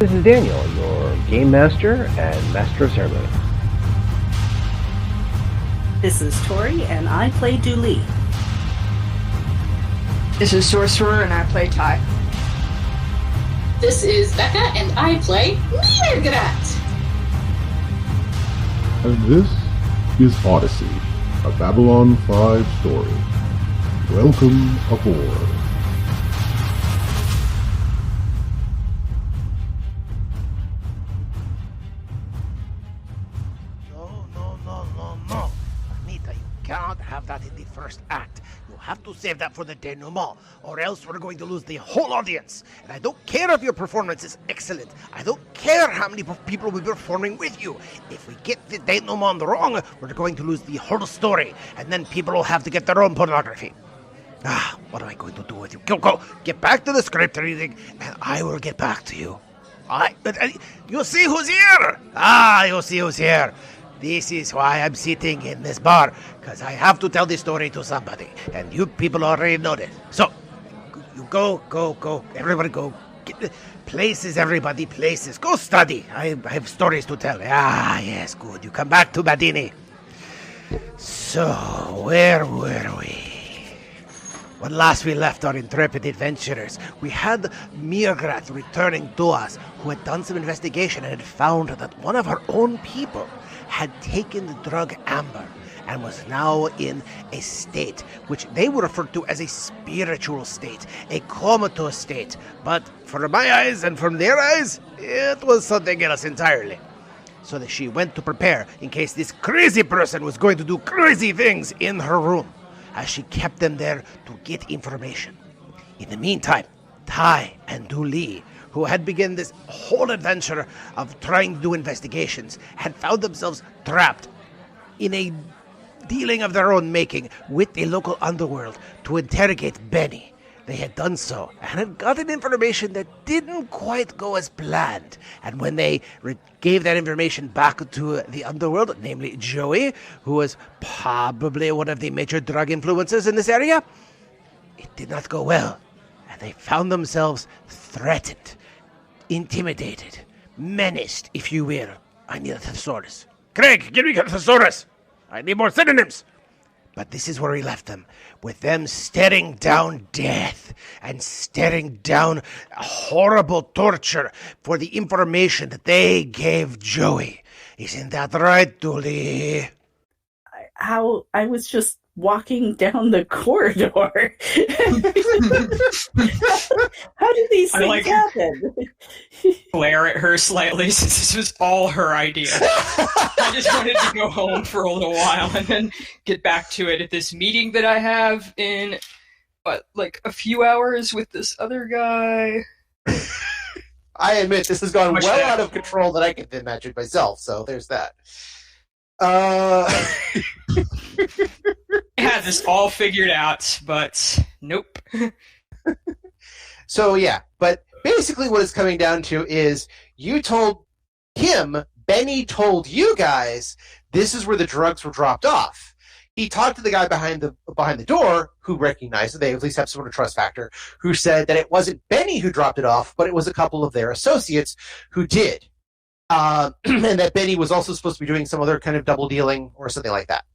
This is Daniel, your Game Master and Master of Ceremony. This is Tori, and I play Dooley. This is Sorcerer, and I play Ty. This is Becca, and I play Mirgrat. And this is Odyssey, a Babylon 5 story. Welcome aboard. No. Anita, you cannot have that in the first act. You have to save that for the denouement, or else we're going to lose the whole audience. And I don't care if your performance is excellent. I don't care how many people will be performing with you. If we get the denouement wrong, we're going to lose the whole story, and then people will have to get their own pornography. What am I going to do with you? Go, get back to the script reading, and I will get back to you. You see who's here? You see who's here. This is why I'm sitting in this bar, because I have to tell the story to somebody, and you people already know this. So, you go. Everybody go. Everybody, places. Go study. I have stories to tell. Yes, good. You come back to Padini. So, where were we? When last we left our intrepid adventurers, we had Mirgrat returning to us, who had done some investigation and had found that one of her own people had taken the drug amber and was now in a state which they would refer to as a spiritual state, a comatose state. But from my eyes and from their eyes, it was something else entirely. So that she went to prepare in case this crazy person was going to do crazy things in her room, as she kept them there to get information. In the meantime, Ty and Dooley, who had begun this whole adventure of trying to do investigations, had found themselves trapped in a dealing of their own making with the local underworld to interrogate Benny. They had done so and had gotten information that didn't quite go as planned. And when they gave that information back to the underworld, namely Joey, who was probably one of the major drug influences in this area, it did not go well. And they found themselves threatened, intimidated, menaced, if you will. I need a thesaurus. Craig, give me a thesaurus. I need more synonyms. But this is where we left them, with them staring down death and staring down horrible torture for the information that they gave Joey. Isn't that right, Dooley? I was just walking down the corridor. How did these things happen? Glare at her slightly, since this was all her idea. I just wanted to go home for a little while and then get back to it at this meeting that I have in, a few hours with this other guy. I admit this has gone out of control that I can imagine myself, so there's that. I had this all figured out, but nope. So yeah, but basically what it's coming down to is you told him, Benny told you guys, this is where the drugs were dropped off. He talked to the guy behind the door who recognized it. They at least have some sort of trust factor, who said that it wasn't Benny who dropped it off, but it was a couple of their associates who did. And that Benny was also supposed to be doing some other kind of double dealing or something like that.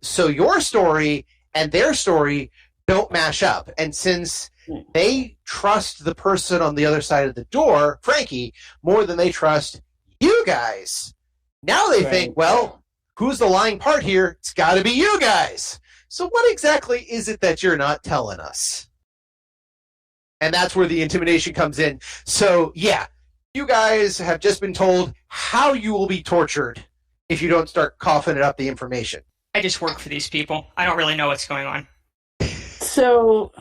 So your story and their story don't mash up. And since they trust the person on the other side of the door, Frankie, more than they trust you guys, now they think, well, who's the lying part here? It's got to be you guys. So what exactly is it that you're not telling us? And that's where the intimidation comes in. So, yeah. You guys have just been told how you will be tortured if you don't start coughing up the information. I just work for these people. I don't really know what's going on. So,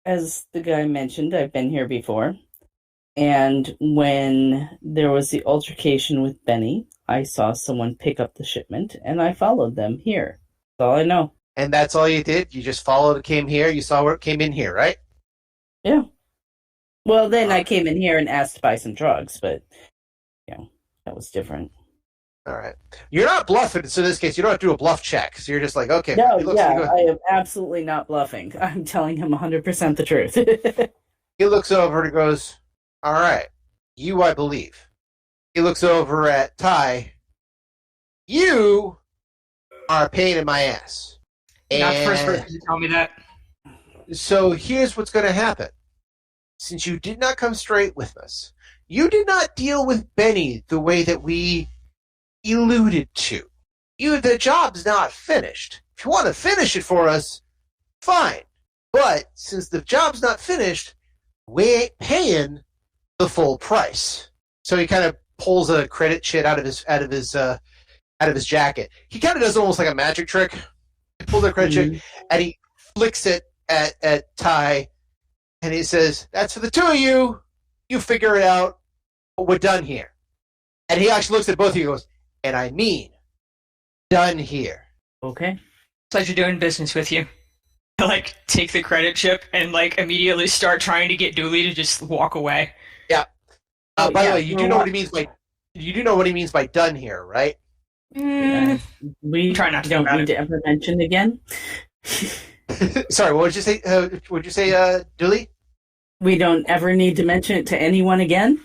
as the guy mentioned, I've been here before. And when there was the altercation with Benny, I saw someone pick up the shipment, and I followed them here. That's all I know. And that's all you did? You just followed it, came here, you saw where it came in here, right? Yeah. Well, then I came in here and asked to buy some drugs, but, that was different. All right. You're not bluffing, so in this case, you don't have to do a bluff check. So you're just like, okay. No, I am absolutely not bluffing. I'm telling him 100% the truth. He looks over and goes, all right. you, I believe. He looks over at Ty. You are a pain in my ass. Not the first And person to tell me that. so here's what's going to happen. Since you did not come straight with us, you did not deal with Benny the way that we alluded to. The job's not finished. If you want to finish it for us, fine. But since the job's not finished, we ain't paying the full price. So he kind of pulls a credit sheet out of his jacket. He kind of does almost like a magic trick. He pulls a credit sheet and he flicks it at Ty, and he says, "That's for the two of you. You figure it out. We're done here." And he actually looks at both of you and goes, "And I mean, done here." Okay. Pleasure doing business with you. I, like, take the credit chip and, like, immediately start trying to get Dooley to just walk away. Yeah. Oh, By yeah, the way, you do know what he means by done here, right? We Try not to don't think about need to ever mention again. Sorry, what would you say? Dooley? We don't ever need to mention it to anyone again.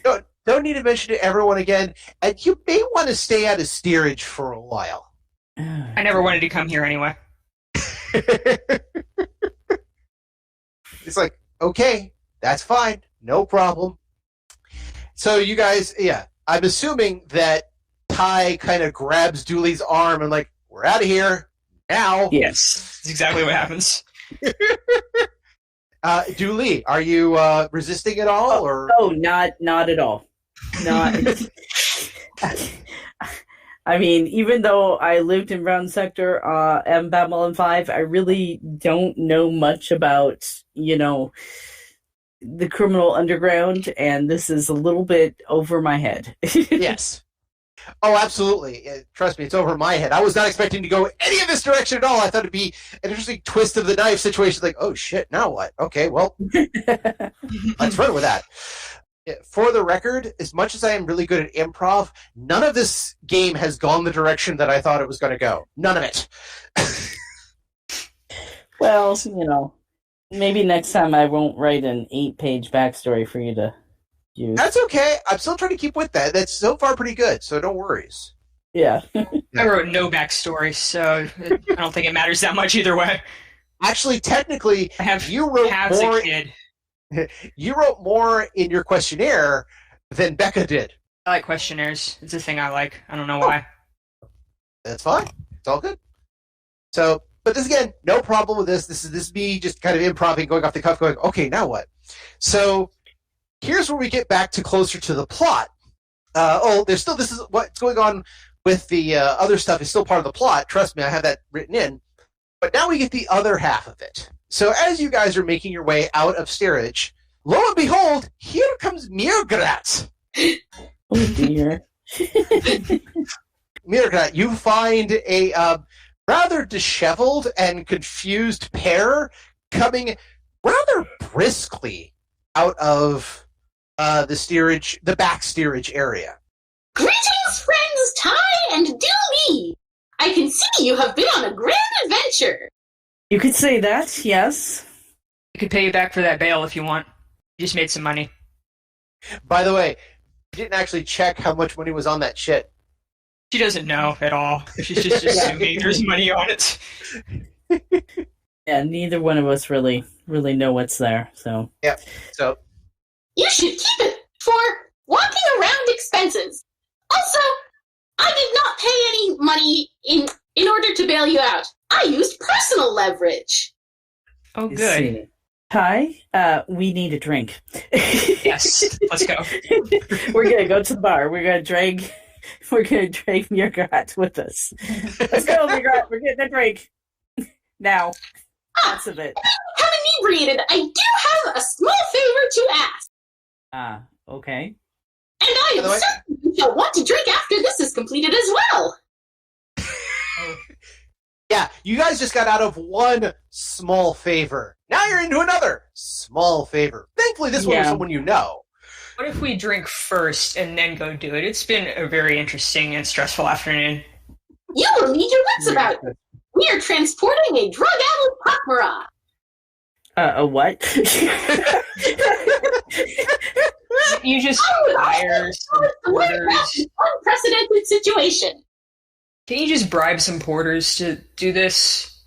No, don't need to mention it to everyone again. And you may want to stay out of steerage for a while. I never wanted to come here anyway. It's like, okay, that's fine, no problem. So you guys, yeah, I'm assuming that Ty kind of grabs Dooley's arm and like, we're out of here now. Yes, that's exactly what happens. Dooley, are you resisting at all, or? Oh, not at all. Not. I mean, even though I lived in Brown Sector and Babylon 5, I really don't know much about, the criminal underground, and this is a little bit over my head. Yes. Oh, absolutely. Trust me, it's over my head. I was not expecting to go any of this direction at all. I thought it'd be an interesting twist of the knife situation. Like, oh shit, now what? Okay, well, let's run with that. For the record, as much as I am really good at improv, none of this game has gone the direction that I thought it was going to go. None of it. Well, maybe next time I won't write an 8-page backstory for you to use. That's okay. I'm still trying to keep with that. That's so far pretty good, so no worries. Yeah. I wrote no backstory, so I don't think it matters that much either way. Actually, technically, you wrote Has more. a kid. You wrote more in your questionnaire than Becca did. I like questionnaires. It's a thing I like. I don't know why. That's fine. It's all good. So, but this again, no problem with this. This is me just kind of improvising, going off the cuff, going, okay, now what? So, here's where we get back to closer to the plot. This is what's going on with the other stuff is still part of the plot. Trust me, I have that written in. But now we get the other half of it. So as you guys are making your way out of steerage, lo and behold, here comes Mirgrat. Oh, dear. Mirgrat, you find a rather disheveled and confused pair coming rather briskly out of the back steerage area. Greetings, friends Ty and Dooley! I can see you have been on a grand adventure. You could say that, yes. I could pay you back for that bail if you want. You just made some money. By the way, you didn't actually check how much money was on that shit. She doesn't know at all. She's just assuming there's money on it. Yeah, neither one of us really know what's there, so. Yeah, so. You should keep it for walking around expenses. Also, I did not pay any money in order to bail you out. I used personal leverage. Oh, Let's good. see. Ty, we need a drink. Yes, let's go. We're gonna go to the bar. We're gonna drag Mirgrat with us. Let's go, Mirgrat. We're getting a drink. Now. Lots of it. I'm inebriated. I do have a small favor to ask. Okay. And I am certain you shall want to drink after this is completed as well. Yeah, you guys just got out of one small favor. Now you're into another small favor. Thankfully, this one was someone you know. What if we drink first and then go do it? It's been a very interesting and stressful afternoon. You will need your wits about it. We are transporting a drug-addled pak'ma'ra. A what? You just hire some porters. Unprecedented situation. Can you just bribe some porters to do this?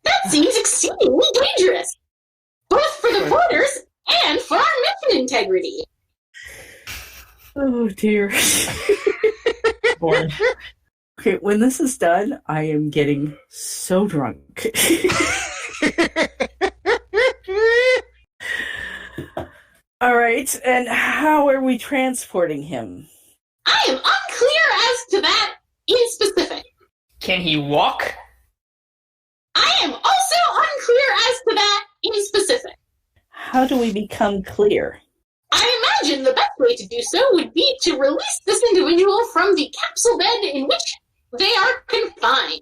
That seems exceedingly dangerous, both for the porters and for our mission integrity. Oh, dear. Okay, when this is done, I am getting so drunk. All right, and how are we transporting him? I am unclear as to that in specific. Can he walk? I am also unclear as to that in specific. How do we become clear? I imagine the best way to do so would be to release this individual from the capsule bed in which they are confined.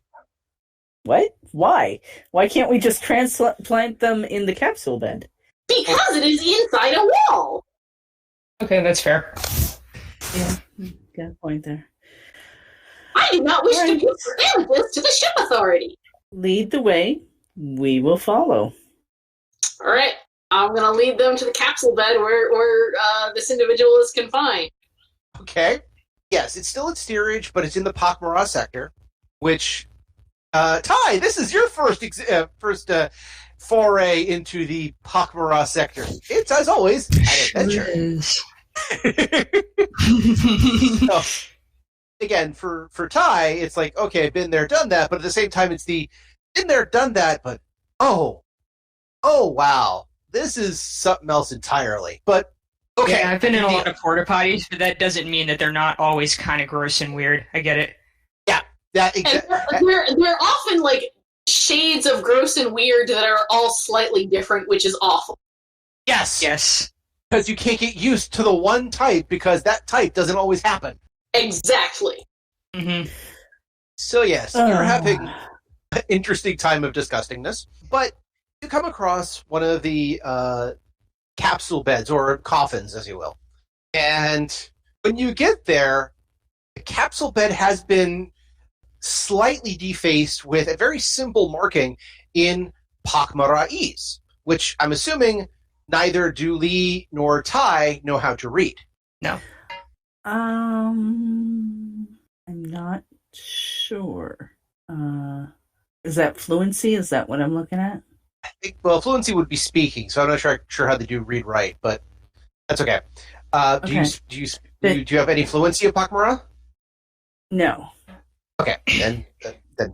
What? Why? Why can't we just transplant them in the capsule bed? Because it is inside a wall. Okay, that's fair. Yeah, got a point there. I do not wish to give damages to the ship authority. Lead the way. We will follow. All right, I'm going to lead them to the capsule bed where this individual is confined. Okay. Yes, it's still in steerage, but it's in the pak'ma'ra sector, which, Ty, this is your first foray into the pak'ma'ra sector. It's, as always, an adventure. So, again, for Ty, it's like, okay, been there, done that, but at the same time, it's the been there, done that, but oh, wow, this is something else entirely. But okay, yeah, I've been in a lot of porta potties, but that doesn't mean that they're not always kind of gross and weird. I get it. Yeah, exactly. They're often like shades of gross and weird that are all slightly different, which is awful. Yes. Because you can't get used to the one type because that type doesn't always happen. Exactly. Mm-hmm. So yes, you're having an interesting time of disgustingness, but you come across one of the capsule beds or coffins, as you will. And when you get there, the capsule bed has been slightly defaced with a very simple marking in pak'ma'ra'ese, which I'm assuming neither do Lee nor Ty know how to read. No. I'm not sure. Is that fluency? Is that what I'm looking at? Well, fluency would be speaking, so I'm not sure how they do read write, but that's okay. Okay. Do you have any fluency of pak'ma'ra? No. Okay, then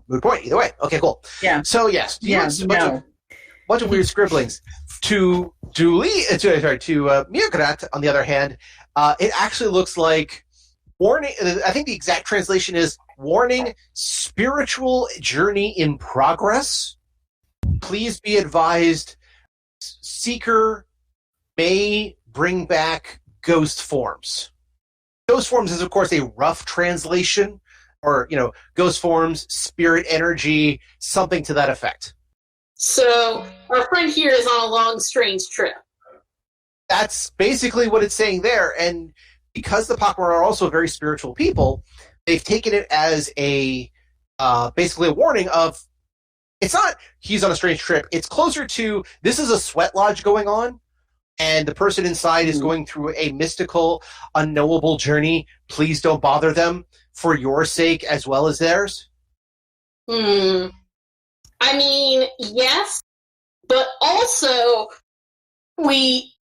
moot point either way. Okay, cool. Yeah. So yes, bunch of weird scribblings. To Mirgrat, on the other hand, it actually looks like warning. I think the exact translation is warning: spiritual journey in progress. Please be advised, seeker may bring back ghost forms. Ghost forms is, of course, a rough translation, or, ghost forms, spirit energy, something to that effect. So our friend here is on a long, strange trip. That's basically what it's saying there, and because the pak'ma'ra are also very spiritual people, they've taken it as a basically a warning of, it's not he's on a strange trip. It's closer to, this is a sweat lodge going on, and the person inside is going through a mystical, unknowable journey. Please don't bother them for your sake as well as theirs. I mean, yes, but also we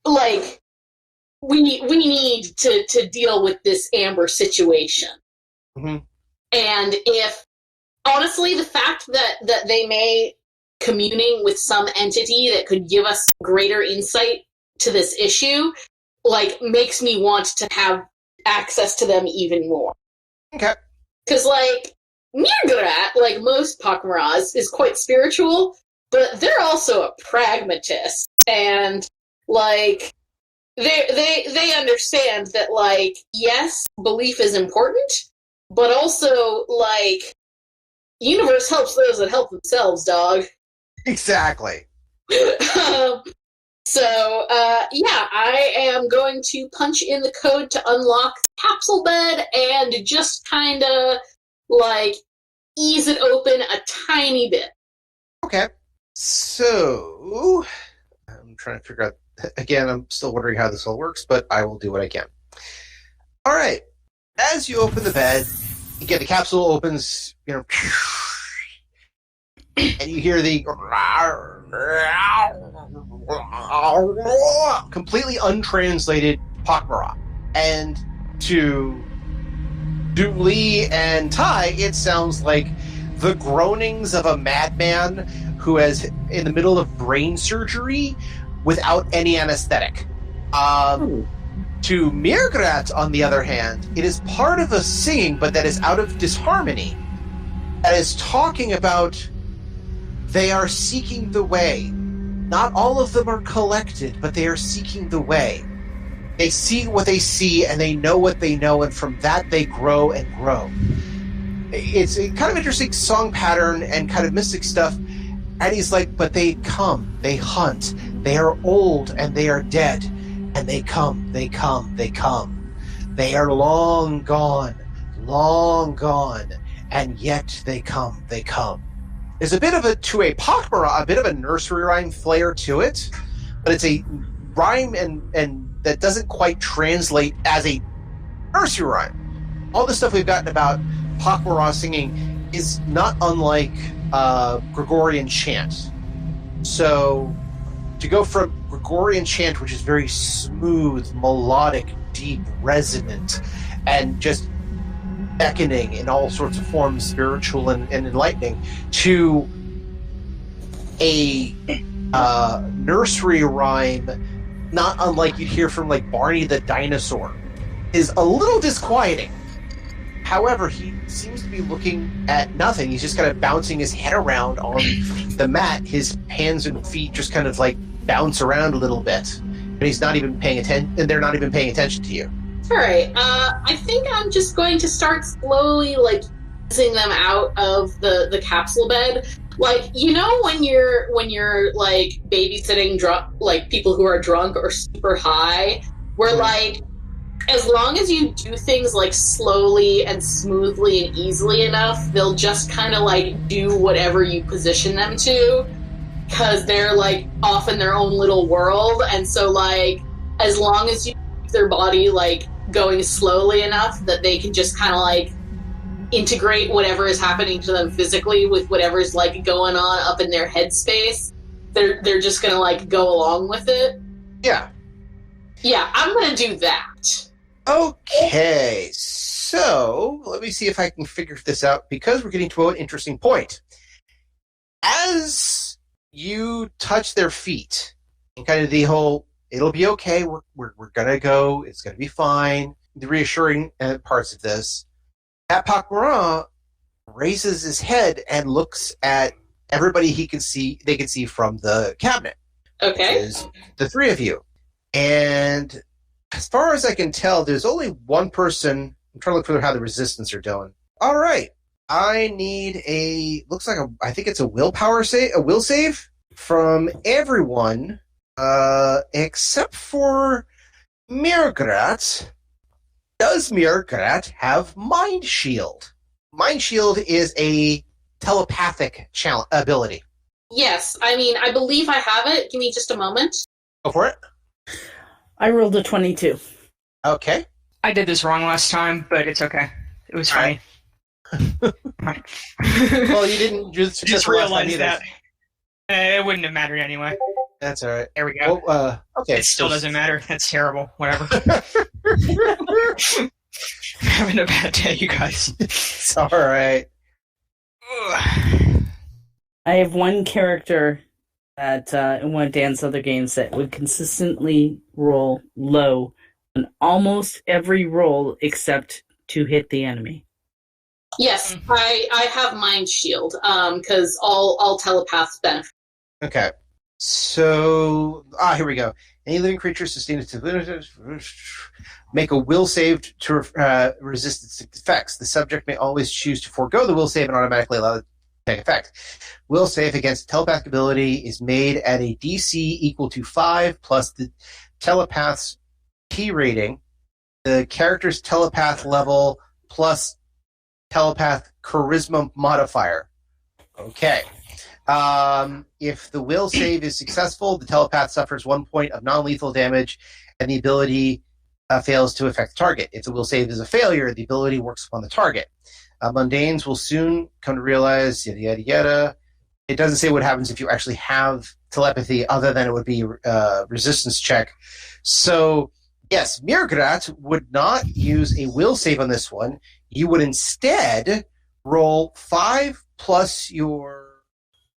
need to deal with this Amber situation. Mm-hmm. And if, honestly, the fact that they may communing with some entity that could give us greater insight to this issue, makes me want to have access to them even more. Okay. Because, Mirgrat, like most pak'ma'ras, is quite spiritual, but they're also a pragmatist. And, they understand that, yes, belief is important, but also, universe helps those that help themselves, dog. Exactly. So, I am going to punch in the code to unlock the capsule bed and just kind of, ease it open a tiny bit. Okay. So, I'm trying to figure out Again, I'm still wondering how this all works, but I will do what I can. All right. As you open the bed, again, the capsule opens, and you hear the completely untranslated pak'ma'ra. And to Dooley and Ty, it sounds like the groanings of a madman who is in the middle of brain surgery without any anesthetic. To Mirgrat, on the other hand, it is part of a singing, but that is out of disharmony. That is talking about they are seeking the way. Not all of them are collected, but they are seeking the way. They see what they see, and they know what they know, and from that they grow and grow. It's a kind of interesting song pattern and kind of mystic stuff. And he's like, but they come, they hunt, they are old and they are dead, and they come, they come, they come. They are long gone, and yet they come, they come. There's a bit of a pak'ma'ra, a bit of a nursery rhyme flair to it, but it's a rhyme and that doesn't quite translate as a nursery rhyme. All the stuff we've gotten about pak'ma'ra singing is not unlike Gregorian chant. So to go from Gregorian chant, which is very smooth, melodic, deep, resonant, and just beckoning in all sorts of forms, spiritual and enlightening, to a nursery rhyme, not unlike you'd hear from like Barney the dinosaur, is a little disquieting. However, he seems to be looking at nothing. He's just kind of bouncing his head around on the mat. His hands and feet just kind of like bounce around a little bit. And he's not even paying attention, and they're not even paying attention to you. All right. I think I'm just going to start slowly, like, easing them out of the capsule bed. Like, you know, when you're like babysitting drunk, like people who are drunk or super high, where like, as long as you do things like slowly and smoothly and easily enough, they'll just kind of like do whatever you position them to, because they're like off in their own little world. And so like, as long as you keep their body like going slowly enough that they can just kind of like integrate whatever is happening to them physically with whatever's like going on up in their headspace, they're just gonna like go along with it. Yeah, I'm gonna do that. Okay, so let me see if I can figure this out, because we're getting to an interesting point. As you touch their feet, and kind of the whole, it'll be okay, we're gonna go, it's gonna be fine, the reassuring parts of this, that pak'ma'ra raises his head and looks at everybody they can see from the cabinet. Okay. Which is the three of you. And as far as I can tell, there's only one person. I'm trying to look for how the resistance are doing. All right. I need I think it's a will save from everyone, except for Mirgrat. Does Mirgrat have Mind Shield? Mind Shield is a telepathic ability. Yes, I mean, I believe I have it. Give me just a moment. Go for it. I rolled a 22. Okay. I did this wrong last time, but it's okay. It was funny. Well, you didn't just realize that. It wouldn't have mattered anyway. That's all right. There we go. Well, okay. It still doesn't matter. That's terrible. Whatever. I'm having a bad day, you guys. It's all right. I have one character that in one of Dan's other games that would consistently roll low on almost every roll except to hit the enemy. Yes, I have Mind Shield, because all telepaths benefit. Okay. So, here we go. Any living creature sustained to make a will save to resist its effects. The subject may always choose to forego the will save and automatically allow it to take effect. Will save against telepath ability is made at a DC equal to 5 plus the telepath's T rating, the character's telepath level plus telepath charisma modifier. Okay. If the will save is successful, the telepath suffers 1 point of non-lethal damage, and the ability fails to affect the target. If the will save is a failure, the ability works upon the target. Mundanes will soon come to realize, yada, yada, yada. It doesn't say what happens if you actually have telepathy, other than it would be a resistance check. So, yes, Mirgrat would not use a will save on this one. You would instead roll 5 plus your...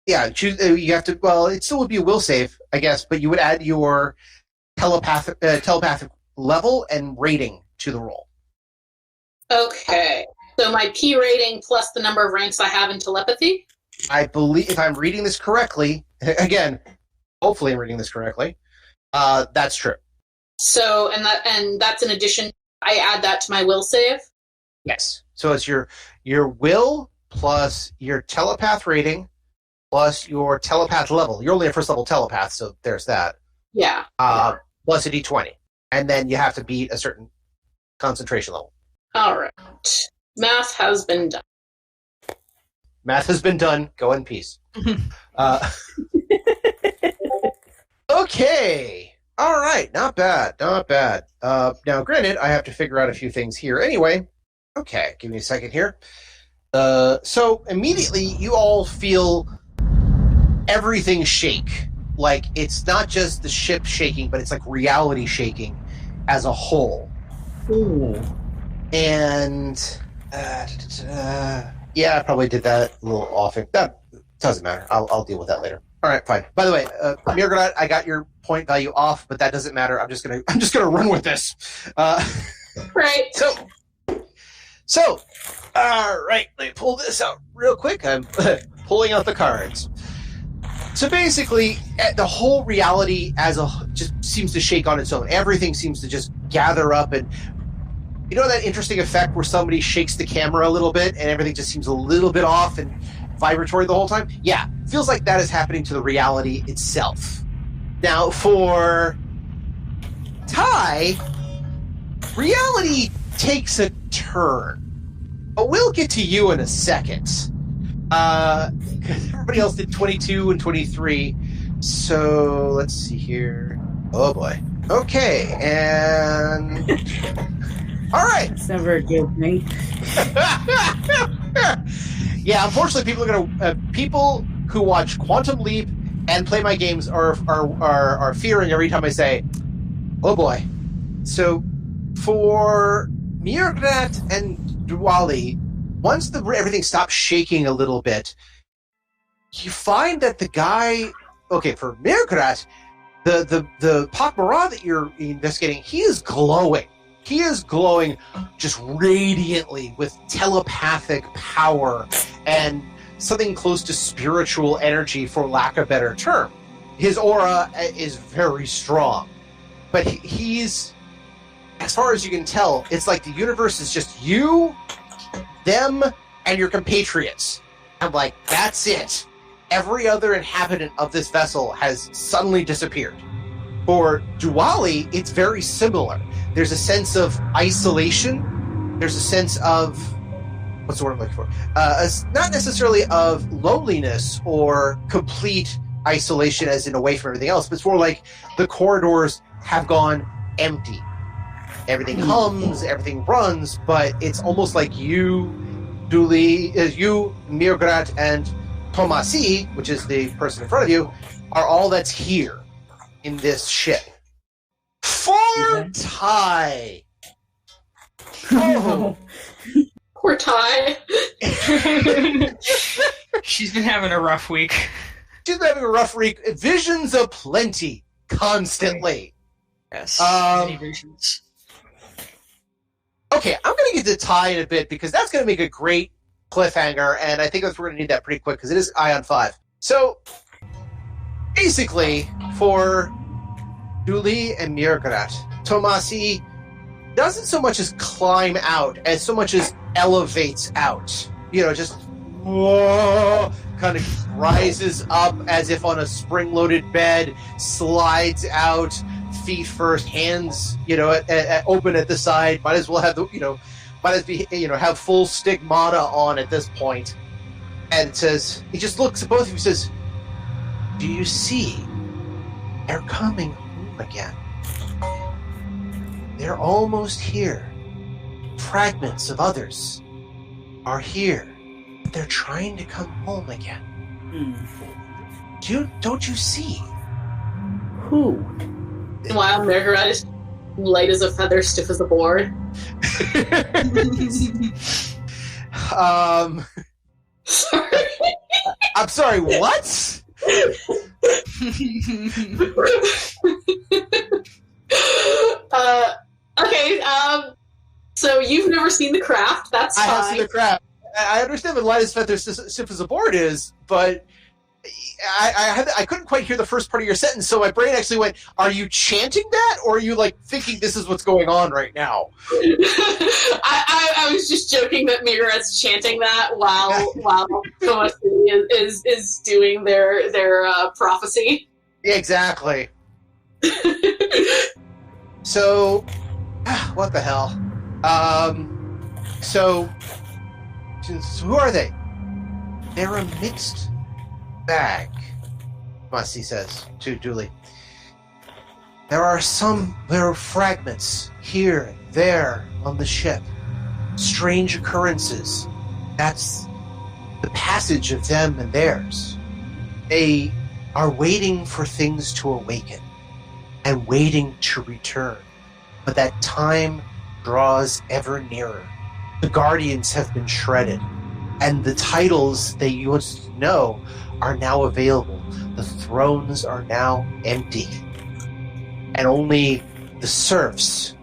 Yeah, choose. You have to... Well, it still would be a will save, I guess, but you would add your telepathic level and rating to the roll. Okay. So my P rating plus the number of ranks I have in telepathy? I believe, if I'm reading this correctly, again, hopefully I'm reading this correctly, that's true. So, and that's in addition, I add that to my will save? Yes. So it's your will plus your telepath rating plus your telepath level. You're only a first level telepath, so there's that. Yeah. Plus a d20. And then you have to beat a certain concentration level. All right. Math has been done. Math has been done. Go in peace. Okay. All right. Not bad. Not bad. Now, granted, I have to figure out a few things here anyway. Okay. Give me a second here. So immediately you all feel everything shake. Like, it's not just the ship shaking, but it's like reality shaking as a whole. Ooh. And yeah, I probably did that a little off. That doesn't matter. I'll deal with that later. All right, fine. By the way, Mirgrat, I got your point value off, but that doesn't matter. I'm just gonna run with this. Right. So, all right. Let me pull this out real quick. I'm pulling out the cards. So basically, the whole reality just seems to shake on its own. Everything seems to just gather up, and you know that interesting effect where somebody shakes the camera a little bit and everything just seems a little bit off and vibratory the whole time? Yeah, feels like that is happening to the reality itself. Now, for Ty, reality takes a turn. But we'll get to you in a second. Everybody else did 22 and 23. So, let's see here. Oh, boy. Okay, and... All right. It's never a good thing. Yeah, unfortunately, people who watch Quantum Leap and play my games are fearing every time I say, "Oh boy." So, for Mirgrat and Duali, once everything stops shaking a little bit, you find that the guy. Okay, for Mirgrat, the pak'ma'ra that you're investigating, he is glowing. He is glowing just radiantly with telepathic power and something close to spiritual energy, for lack of a better term. His aura is very strong. But he's, as far as you can tell, it's like the universe is just you, them, and your compatriots. I'm like, that's it. Every other inhabitant of this vessel has suddenly disappeared. For Duali, it's very similar. There's a sense of isolation. There's a sense of... What's the word I'm looking for? Not necessarily of loneliness or complete isolation as in away from everything else, but it's more like the corridors have gone empty. Everything hums, everything runs, but it's almost like you, Mirgrat, and Tomasi, which is the person in front of you, are all that's here in this ship. For Ty. Oh. Poor Ty. She's been having a rough week. She's been having a rough week. Visions aplenty, constantly. Yes. Many visions. Okay, I'm going to get to Ty in a bit because that's going to make a great cliffhanger, and I think we're going to need that pretty quick because it is Ion 5. So, basically, for Duli and Mirgrat, Tomasi doesn't so much as climb out as so much as elevates out. You know, just kind of rises up as if on a spring-loaded bed, slides out, feet first, hands, open at the side. Might as well have have full stigmata on at this point. And it says, he just looks at both of you and says, do you see? They're coming home again. They're almost here. Fragments of others are here. They're trying to come home again. Don't you see? Who? Meanwhile, Margaret is light as a feather, stiff as a board. Sorry. I'm sorry, what? Okay, so you've never seen The Craft, that's fine. I have seen The Craft. I understand what light as feather, stiff as a board is, but I couldn't quite hear the first part of your sentence, so my brain actually went, are you chanting that, or are you, like, thinking this is what's going on right now? I was just joking that Margaret's chanting that while Thomas is doing their prophecy. Exactly. So, what the hell? So who are they? They're a mixed bag, Masi says to Dooley. There are fragments here and there on the ship. Strange occurrences. That's the passage of them and theirs. They are waiting for things to awaken and waiting to return. But that time draws ever nearer. The Guardians have been shredded, and the titles they used to know are now available. The thrones are now empty, and only the serfs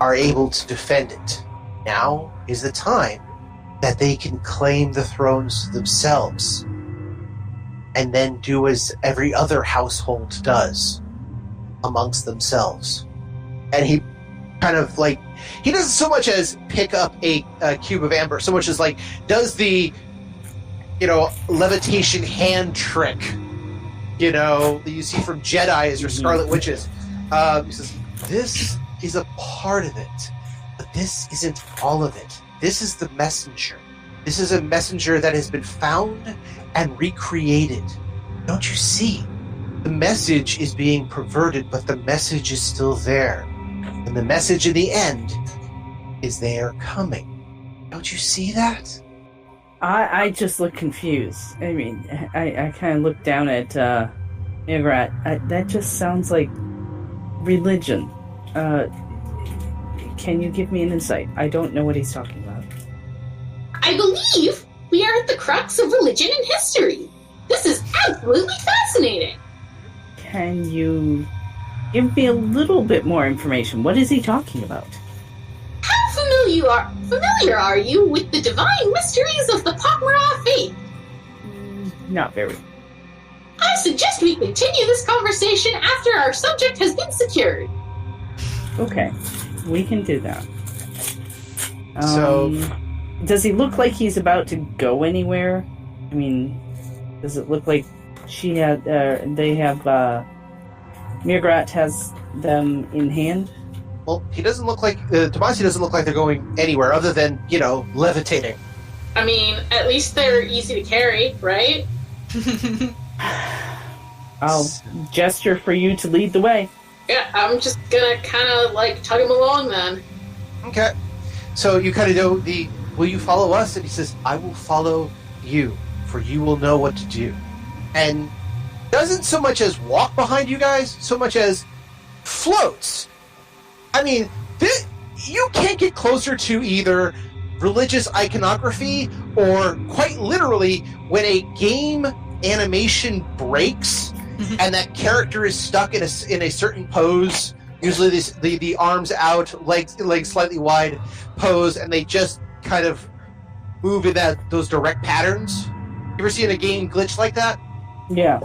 are able to defend it. Now is the time that they can claim the thrones themselves, and then do as every other household does amongst themselves. And he kind of like, he doesn't so much as pick up a cube of amber, so much as like does the, levitation hand trick, that you see from Jedi as your Scarlet Witches. He says, this is a part of it, but this isn't all of it. This is the messenger. This is a messenger that has been found and recreated. Don't you see? The message is being perverted, but the message is still there. And the message in the end is they are coming. Don't you see that? I just look confused. I mean, I kind of look down at Margaret. That just sounds like religion. Can you give me an insight? I don't know what he's talking about. I believe we are at the crux of religion and history. This is absolutely fascinating. Can you give me a little bit more information? What is he talking about? How familiar are you with the divine mysteries of the pak'ma'ra faith? Not very. I suggest we continue this conversation after our subject has been secured. Okay, we can do that. So, does he look like he's about to go anywhere? I mean, does it look like Margaret has them in hand? well, he doesn't look like, Tomasi doesn't look like they're going anywhere other than, levitating. I mean, at least they're easy to carry, right? I'll gesture for you to lead the way. Yeah, I'm just gonna kind of tug him along then. Okay. So you kind of know will you follow us? And he says, I will follow you, for you will know what to do. And doesn't so much as walk behind you guys, so much as floats. I mean, you can't get closer to either religious iconography or, quite literally, when a game animation breaks and that character is stuck in a certain pose, usually the arms out, legs slightly wide pose, and they just kind of move in those direct patterns. You ever seen a game glitch like that? Yeah.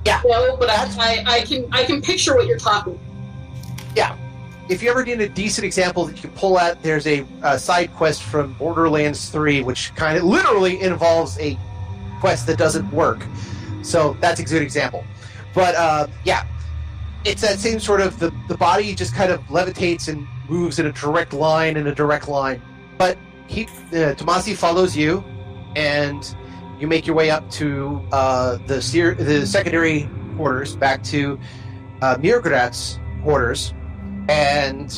Yeah. No, but I can picture what you're talking. Yeah. If you ever need a decent example that you can pull out, there's a side quest from Borderlands 3, which kind of literally involves a quest that doesn't work. So that's a good example. But yeah, it's that same sort of the body just kind of levitates and moves in a direct line. But Tomasi follows you, and you make your way up to the secondary quarters, back to Mirgrat's quarters, and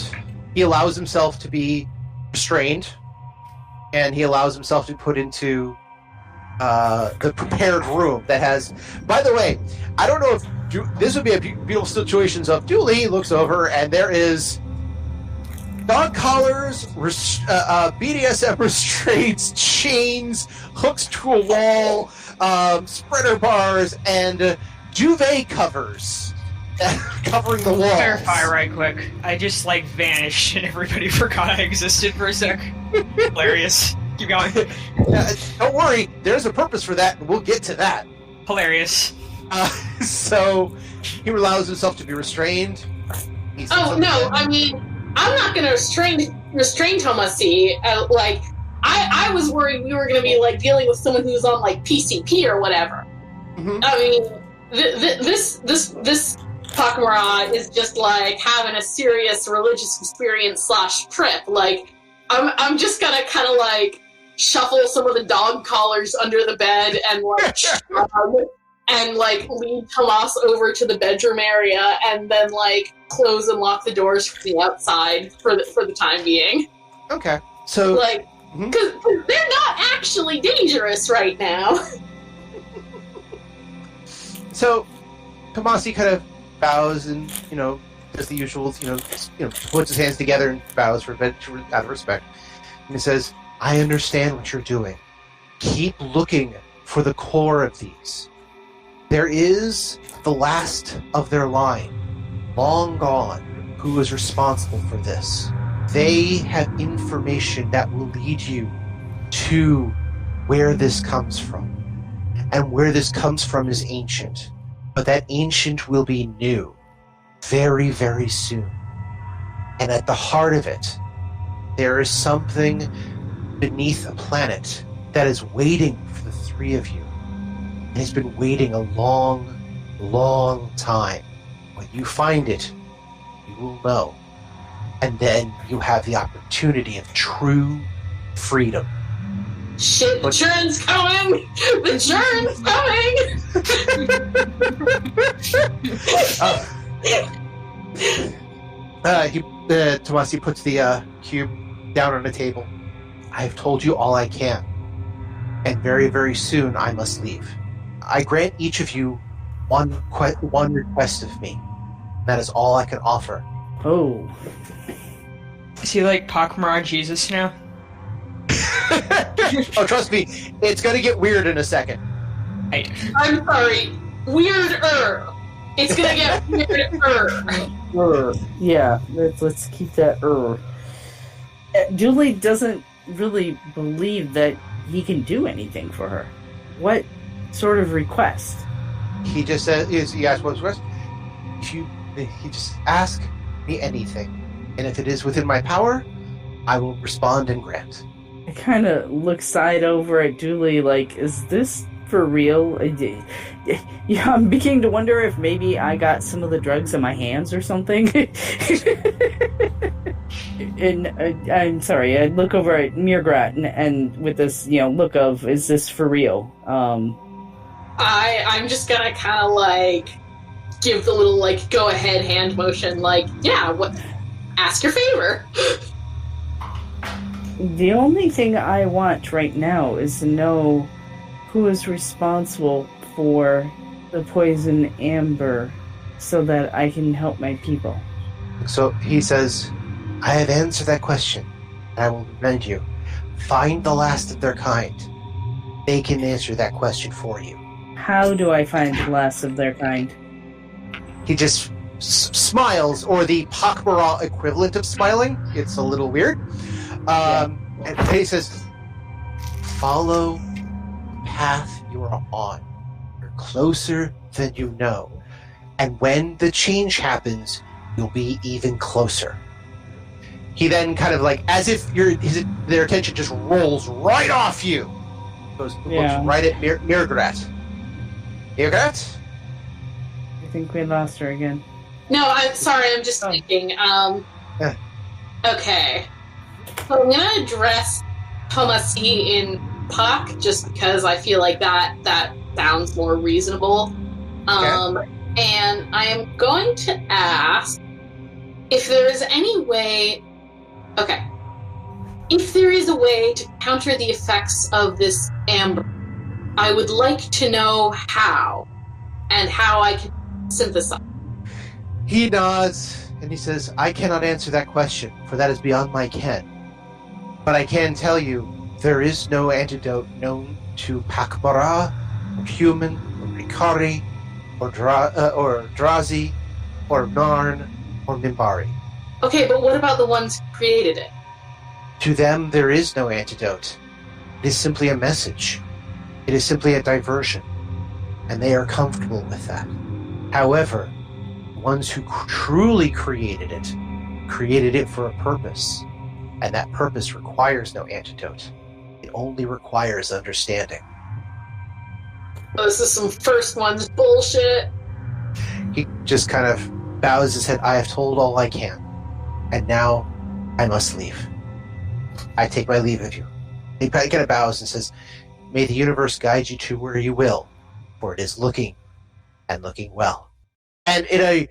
he allows himself to be restrained, and he allows himself to be put into the prepared room that has... By the way, I don't know if this would be a beautiful situation of Dooley looks over, and there is dog collars, BDSM restraints, chains, hooks to a wall, spreader bars, and duvet covers covering the walls. Clarify right quick. I just vanished and everybody forgot I existed for a sec. Hilarious. Keep going. Don't worry, there's a purpose for that, and we'll get to that. Hilarious. So he allows himself to be restrained. Oh no! I mean, I'm not going to restrain Tomasi. I was worried we were going to be dealing with someone who's on PCP or whatever. Mm-hmm. I mean, this pak'ma'ra is just having a serious religious experience / trip. I'm just gonna kind of shuffle some of the dog collars under the bed and lead Tomas over to the bedroom area and then close and lock the doors from the outside for the time being. Okay, so because they're not actually dangerous right now. So Tomasi kind of bows and does the usual, puts his hands together and bows out of respect. And he says, I understand what you're doing. Keep looking for the core of these. There is the last of their line, long gone, who is responsible for this. They have information that will lead you to where this comes from. And where this comes from is ancient. But that ancient will be new. Very, very soon. And at the heart of it, there is something beneath a planet that is waiting for the three of you. And has been waiting a long, long time. When you find it, you will know. And then you have the opportunity of true freedom. Shit, the churn's coming! The churn's coming! Tomasi puts the cube down on the table. I've told you all I can. And very, very soon I must leave. I grant each of you one request of me. That is all I can offer. Oh. Is he pak'ma'ra Jesus now? Oh, trust me, it's gonna get weird in a second. Right. I'm sorry. Weirder. It's gonna get weirder. Yeah, let's keep that. Julie doesn't really believe that he can do anything for her. What sort of request? He just says, he asks what's request. He just ask me anything, and if it is within my power, I will respond and grant. I kind of look side over at Julie is this for real? Yeah, I'm beginning to wonder if maybe I got some of the drugs in my hands or something. And I'm sorry, I look over at Mirgrat and with this, look of, is this for real? I'm just gonna kind of give the little go ahead hand motion, yeah, what? Ask your favor. The only thing I want right now is to know who is responsible for the poison amber so that I can help my people. So he says, I have answered that question. I will remind you. Find the last of their kind. They can answer that question for you. How do I find the last of their kind? He just smiles, or the pak'ma'ra equivalent of smiling. It's a little weird. And he says, follow the path you are on. You're closer than you know. And when the change happens, you'll be even closer. He then kind of as if their attention just rolls right off you. Looks right at Mirgrat. Mirgrat? I think we lost her again. No, I'm sorry, I'm just thinking. Okay. So I'm gonna address Tomasi in Puck, just because I feel like that sounds more reasonable. And I am going to ask if there is any way... Okay. If there is a way to counter the effects of this amber, I would like to know how, and how I can synthesize. He nods, and he says, I cannot answer that question, for that is beyond my ken. But I can tell you, there is no antidote known to pak'ma'ra, or human, or rikari, or drazi, or narn, or mimbari. Okay, but what about the ones who created it? To them, there is no antidote. It is simply a message. It is simply a diversion. And they are comfortable with that. However, the ones who truly created it for a purpose. And that purpose requires no antidote. It only requires understanding. Oh, this is some first ones bullshit. He just kind of bows his head. I have told all I can. And now I must leave. I take my leave of you. He kind of bows and says, may the universe guide you to where you will, for it is looking, and looking well. And in a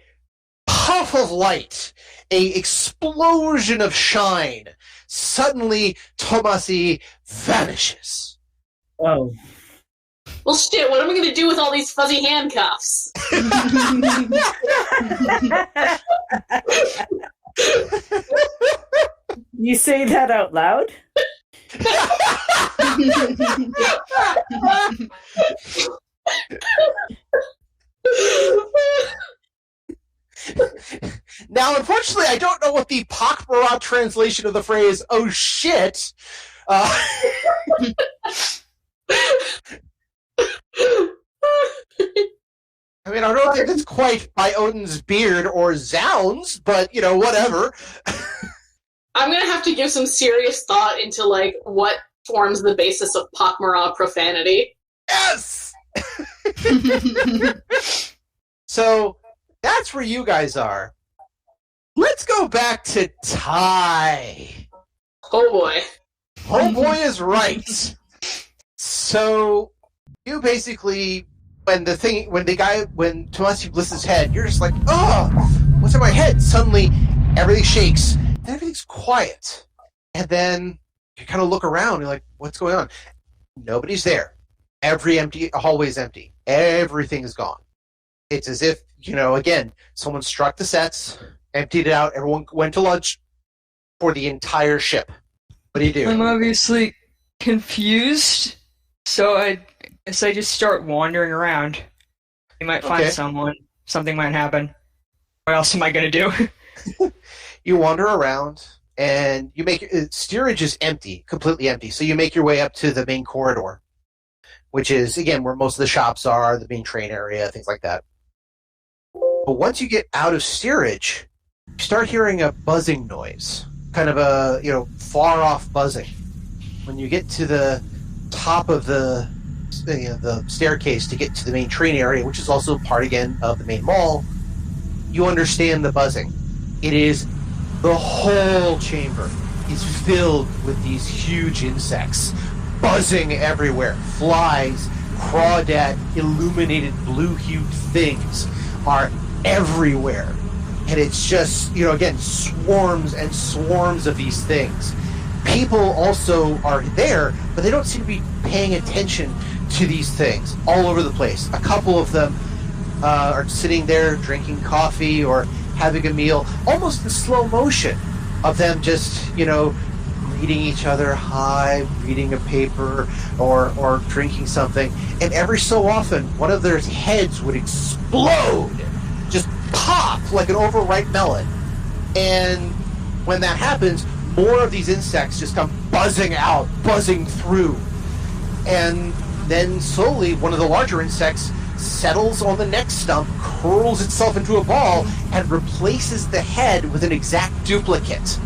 puff of light, a explosion of shine, suddenly Tomasi vanishes. Oh. Well, shit, what am I going to do with all these fuzzy handcuffs? You say that out loud? Now, unfortunately, I don't know what the pak'ma'ra translation of the phrase, oh shit. I mean, I don't think it's quite by Odin's beard or zounds, but, whatever. I'm going to have to give some serious thought into, what forms the basis of pak'ma'ra profanity. Yes! So, that's where you guys are. Let's go back to Ty. Oh boy. Oh boy is right. So, you basically, when Tomasi lifts his head, you're just like, oh, what's in my head? Suddenly, everything shakes, and everything's quiet. And then you kind of look around, you're like, what's going on? Nobody's there. Every hallway's empty. Everything is gone. It's as if, again, someone struck the sets, emptied it out, everyone went to lunch for the entire ship. What do you do? I'm obviously confused, so I guess I just start wandering around. You might find someone. Something might happen. What else am I going to do? You wander around, and you make steerage is empty, completely empty. So you make your way up to the main corridor, which is, again, where most of the shops are, the main train area, things like that. But once you get out of steerage, you start hearing a buzzing noise, kind of a far-off buzzing. When you get to the top of the staircase to get to the main train area, which is also part again of the main mall, you understand the buzzing. It is the whole chamber is filled with these huge insects, buzzing everywhere. Flies, crawdad, illuminated blue-hued things are everywhere. And it's just, again, swarms and swarms of these things. People also are there, but they don't seem to be paying attention to these things all over the place. A couple of them are sitting there drinking coffee or having a meal, almost in slow motion, of them just, greeting each other, hi, reading a paper, or drinking something. And every so often, one of their heads would explode, just pop like an overripe melon. And when that happens, more of these insects just come buzzing out, buzzing through. And then slowly, one of the larger insects settles on the next stump, curls itself into a ball, and replaces the head with an exact duplicate.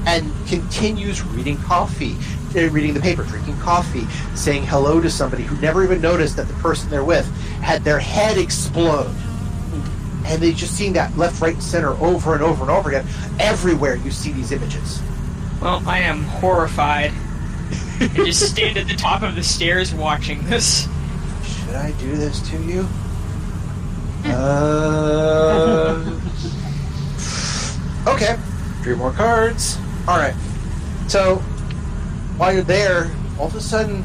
And continues reading the paper, drinking coffee, saying hello to somebody who never even noticed that the person they're with had their head explode. And they just seeing that left, right, and center over and over and over again. Everywhere you see these images. Well, I am horrified. and just stand at the top of the stairs watching this. Should I do this to you? Okay. 3 more cards. Alright. So, while you're there, all of a sudden,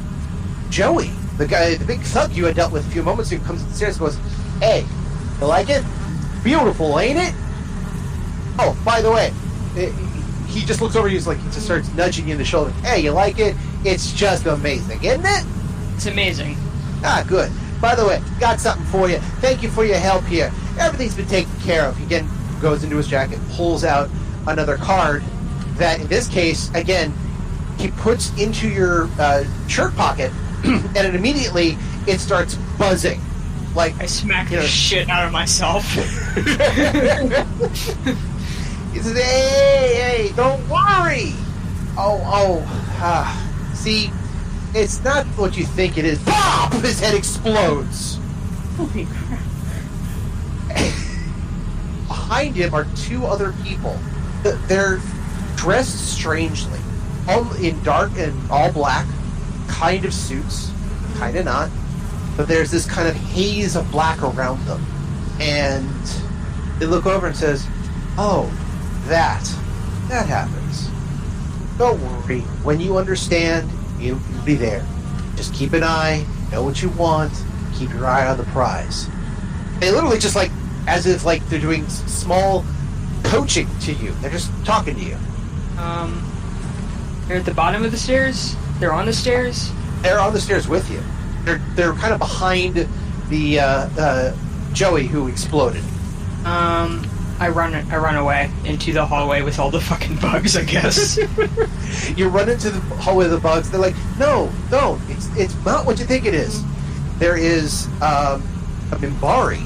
Joey, the guy, the big thug you had dealt with a few moments ago, comes up the stairs and goes, "Hey, you like it? Beautiful, ain't it? Oh, by the way," he just looks over you, he just starts nudging you in the shoulder. "Hey, you like it? It's just amazing, isn't it?" It's amazing. Ah, good. By the way, got something for you. Thank you for your help here. Everything's been taken care of. He again goes into his jacket, pulls out another card that, in this case, again, he puts into your shirt pocket, and it immediately it starts buzzing. Like, I smack the shit out of myself. He says, hey, don't worry. See, it's not what you think it is. Pop! His head explodes. Holy crap. Behind him are 2 other people. They're dressed strangely. All in dark and all black. Kind of suits. Kind of not. But there's this kind of haze of black around them. And they look over and says, "Oh, that happens. Don't worry. When you understand, you'll be there. Just keep an eye, know what you want, keep your eye on the prize." They literally just as if they're doing small coaching to you. They're just talking to you. They're at the bottom of the stairs? They're on the stairs? They're on the stairs with you. They're kind of behind the Joey who exploded. I run away into the hallway with all the fucking bugs, I guess. You run into the hallway of the bugs. They're like, "No, don't. It's not what you think it is." There is a Mimbari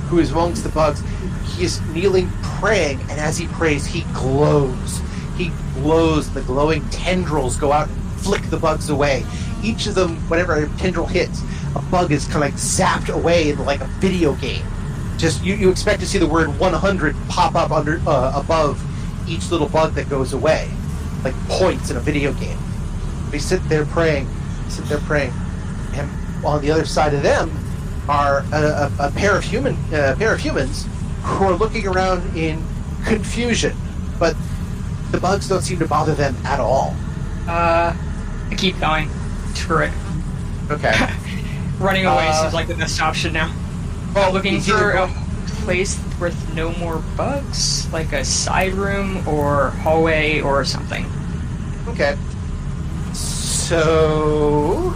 who is amongst the bugs. He is kneeling, praying, and as he prays, he glows. He glows. The glowing tendrils go out and flick the bugs away. Each of them, whenever a tendril hits, a bug is kind of zapped away in a video game. Just you expect to see the word 100 pop up above each little bug that goes away, like points in a video game. They sit there praying, and on the other side of them are a pair of humans who are looking around in confusion, but the bugs don't seem to bother them at all. I keep going. Screw it. Okay. Running away seems like the best option now. Well, Looking for a place with no more bugs, like a side room or hallway or something. Okay. So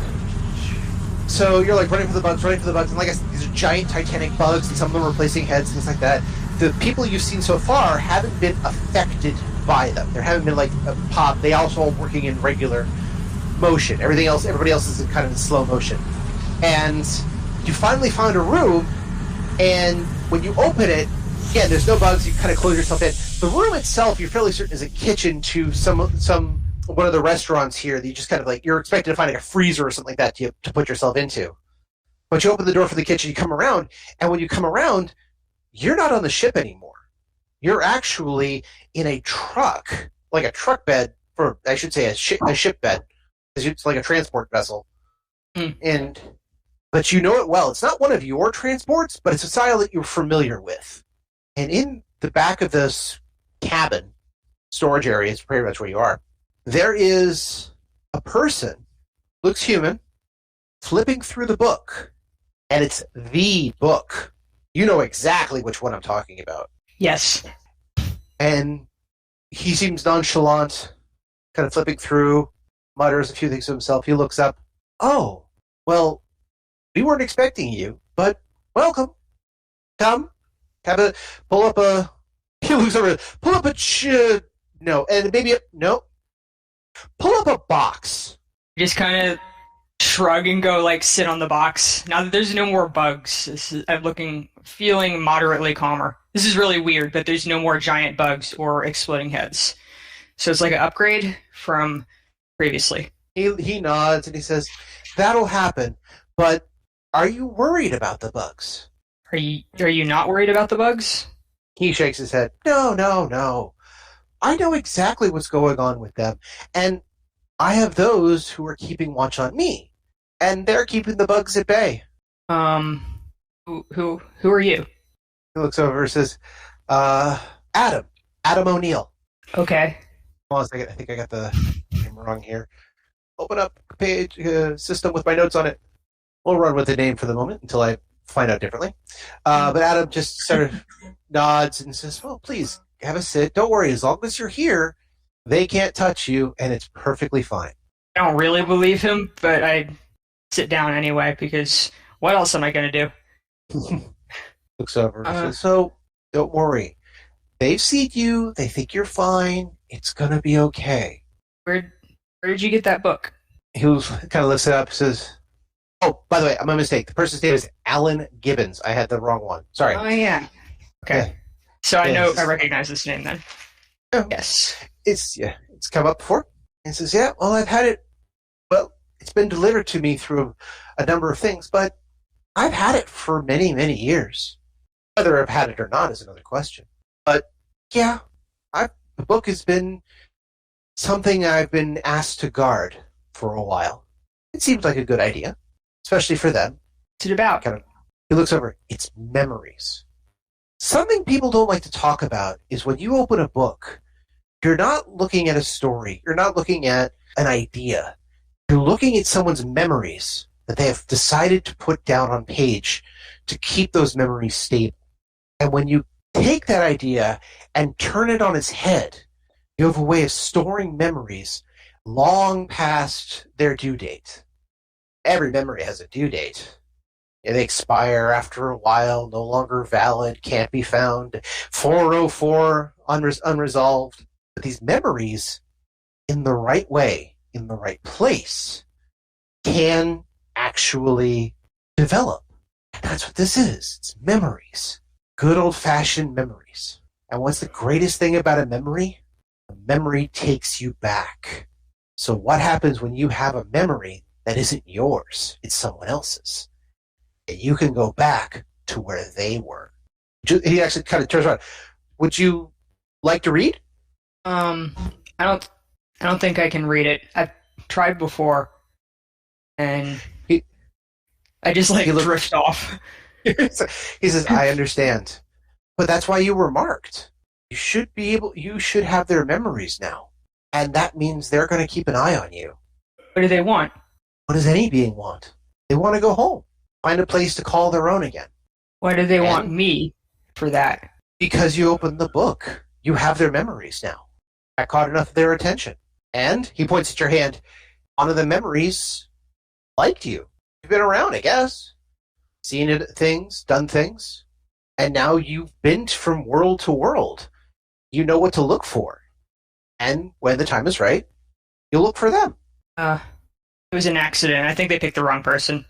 you're running for the bugs, and like I said, these are giant Titanic bugs, and some of them are replacing heads, things like that. The people you've seen so far haven't been affected by them. There haven't been a pop. They also are working in regular motion. Everybody else is in kind of in slow motion. And you finally found a room, and when you open it, again, there's no bugs. You kind of close yourself in. The room itself, you're fairly certain, is a kitchen to one of the restaurants here that you just kind of you're expected to find a freezer or something like that to put yourself into. But you open the door for the kitchen, you come around, and when you come around, you're not on the ship anymore. You're actually in a truck, like a truck bed, or I should say a ship bed, because it's like a transport vessel. But you know it well. It's not one of your transports, but it's a style that you're familiar with. And in the back of this cabin, storage area is pretty much where you are, there is a person, looks human, flipping through the book. And it's the book. You know exactly which one I'm talking about. Yes. And he seems nonchalant, kind of flipping through, mutters a few things to himself. He looks up. "Oh, well, we weren't expecting you, but welcome. Come. Pull up a... He looks over. Pull up a... no, and maybe... No. Pull up a box." Just kind of shrug and go sit on the box. Now that there's no more bugs, I'm feeling moderately calmer. This is really weird, but there's no more giant bugs or exploding heads. So it's like an upgrade from previously. He nods and he says, "That'll happen, but are you worried about the bugs?" Are you not worried about the bugs? He shakes his head. No. I know exactly what's going on with them. And I have those who are keeping watch on me, and they're keeping the bugs at bay. Who are you? He looks over and says, Adam O'Neill. Okay. Hold on a second, I think I got the name wrong here. Open up page system with my notes on it. We'll run with the name for the moment until I find out differently. But Adam just sort of nods and says, well, please, have a sit. Don't worry, as long as you're here, they can't touch you, and it's perfectly fine. I don't really believe him, but I sit down anyway, because what else am I going to do? Looks over and says, so, don't worry. They've seen you. They think you're fine. It's going to be okay. Where did you get that book? He kind of lifts it up and says, oh, by the way, my mistake. The person's name is Alan Gibbons. I had the wrong one. Sorry. Oh, yeah. Okay. Yeah. So I recognize this name then. Yeah. Yes. It's come up before. And says, yeah, well, I've had it. Well, it's been delivered to me through a number of things, but I've had it for many, many years. Whether I've had it or not is another question. But yeah, the book has been something I've been asked to guard for a while. It seems like a good idea, especially for them. What's it about? He looks over. It's memories. Something people don't like to talk about is when you open a book, you're not looking at a story. You're not looking at an idea. You're looking at someone's memories that they have decided to put down on page to keep those memories stable. And when you take that idea and turn it on its head, you have a way of storing memories long past their due date. Every memory has a due date. They expire after a while, no longer valid, can't be found, 404, unresolved. But these memories, in the right way, in the right place, can actually develop. And that's what this is. It's memories. Good old-fashioned memories. And what's the greatest thing about a memory? A memory takes you back. So what happens when you have a memory that isn't yours? It's someone else's. And you can go back to where they were. He actually kind of turns around. Would you like to read? I don't think I can read it. I've tried before, and I just drift off. He says, I understand. But that's why you were marked. You should have their memories now. And that means they're going to keep an eye on you. What do they want? What does any being want? They want to go home. Find a place to call their own again. Why do they want me for that? Because you opened the book. You have their memories now. That caught enough of their attention. And he points at your hand. One of the memories liked you. You've been around, I guess. Seen things, done things. And now you've been from world to world. You know what to look for. And when the time is right, you'll look for them. It was an accident. I think they picked the wrong person.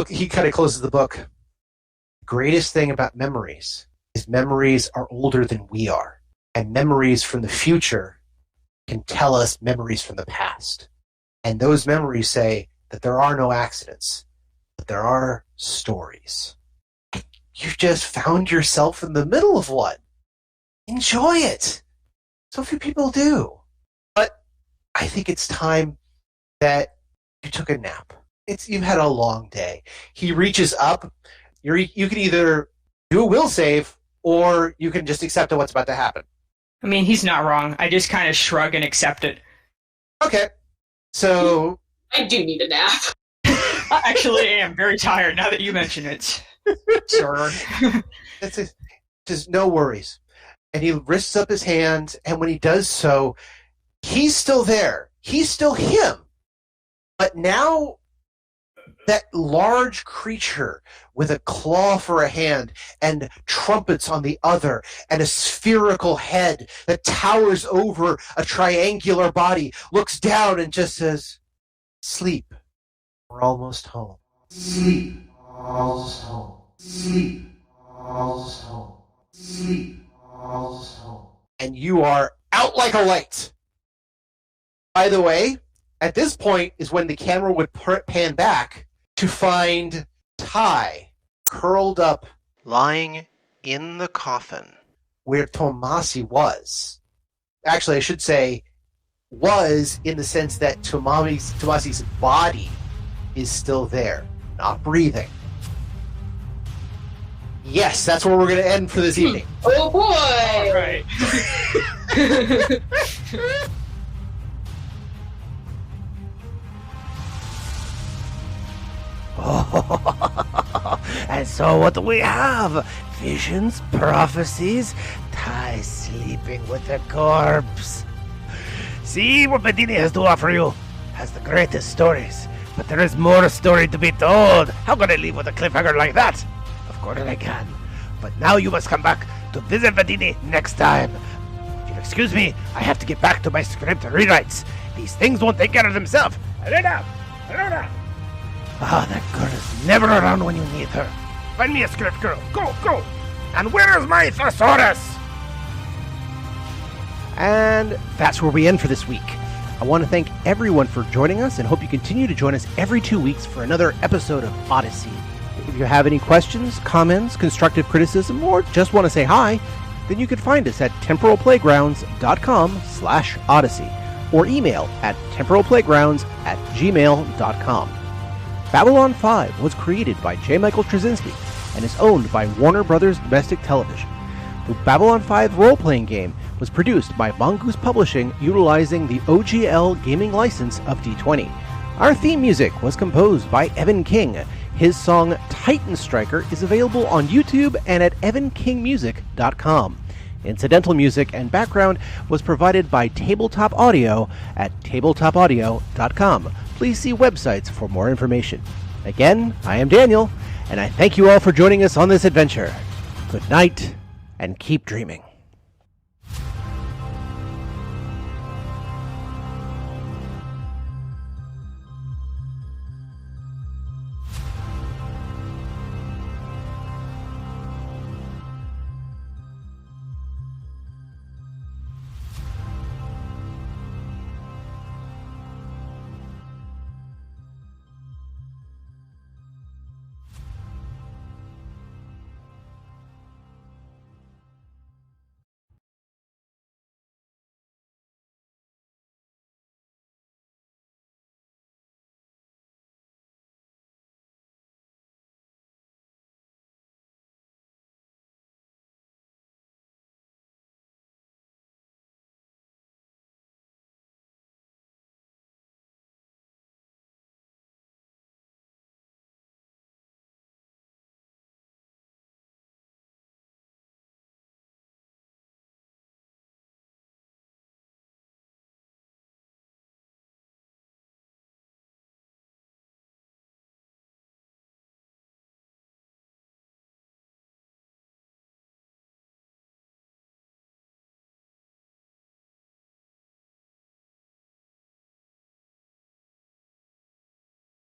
He kind of closes the book. The greatest thing about memories is memories are older than we are. And memories from the future can tell us memories from the past. And those memories say that there are no accidents, but there are stories. You just found yourself in the middle of one. Enjoy it. So few people do. But I think it's time that you took a nap. You've had a long day. He reaches up. You can either do a will save, or you can just accept what's about to happen. I mean, he's not wrong. I just kind of shrug and accept it. Okay. So... I do need a nap. I actually am very tired now that you mention it, sir. Just no worries. And he wrists up his hand, and when he does so, he's still there. He's still him. But now that large creature with a claw for a hand and trumpets on the other and a spherical head that towers over a triangular body looks down and just says, sleep. We're almost home. Sleep. We're almost home. Sleep. We're almost home. Sleep. We're almost home. And you are out like a light. By the way, at this point is when the camera would pan back to find Ty curled up, lying in the coffin where Tomasi was. Actually, I should say was in the sense that Tomasi's body is still there, not breathing. Yes, that's where we're going to end for this evening. Oh boy! All right. And so what do we have? Visions, prophecies, Ty sleeping with the corpse. See what Padini has to offer you. Has the greatest stories. But there is more story to be told. How can I leave with a cliffhanger like that? Of course I can. But now you must come back to visit Padini next time. If you'll excuse me, I have to get back to my script rewrites. These things won't take care of themselves. Elena! Ah, that girl is never around when you need her. Find me a script, girl. Go! And where is my thesaurus? And that's where we end for this week. I want to thank everyone for joining us and hope you continue to join us every 2 weeks for another episode of Odyssey. If you have any questions, comments, constructive criticism, or just want to say hi, then you can find us at temporalplaygrounds.com/Odyssey or email at temporalplaygrounds@gmail.com. Babylon 5 was created by J. Michael Straczynski and is owned by Warner Brothers Domestic Television. The Babylon 5 role-playing game was produced by Mongoose Publishing utilizing the OGL gaming license of D20. Our theme music was composed by Evan King. His song Titan Striker is available on YouTube and at evankingmusic.com. Incidental music and background was provided by Tabletop Audio at tabletopaudio.com. Please see websites for more information. Again, I am Daniel, and I thank you all for joining us on this adventure. Good night, and keep dreaming.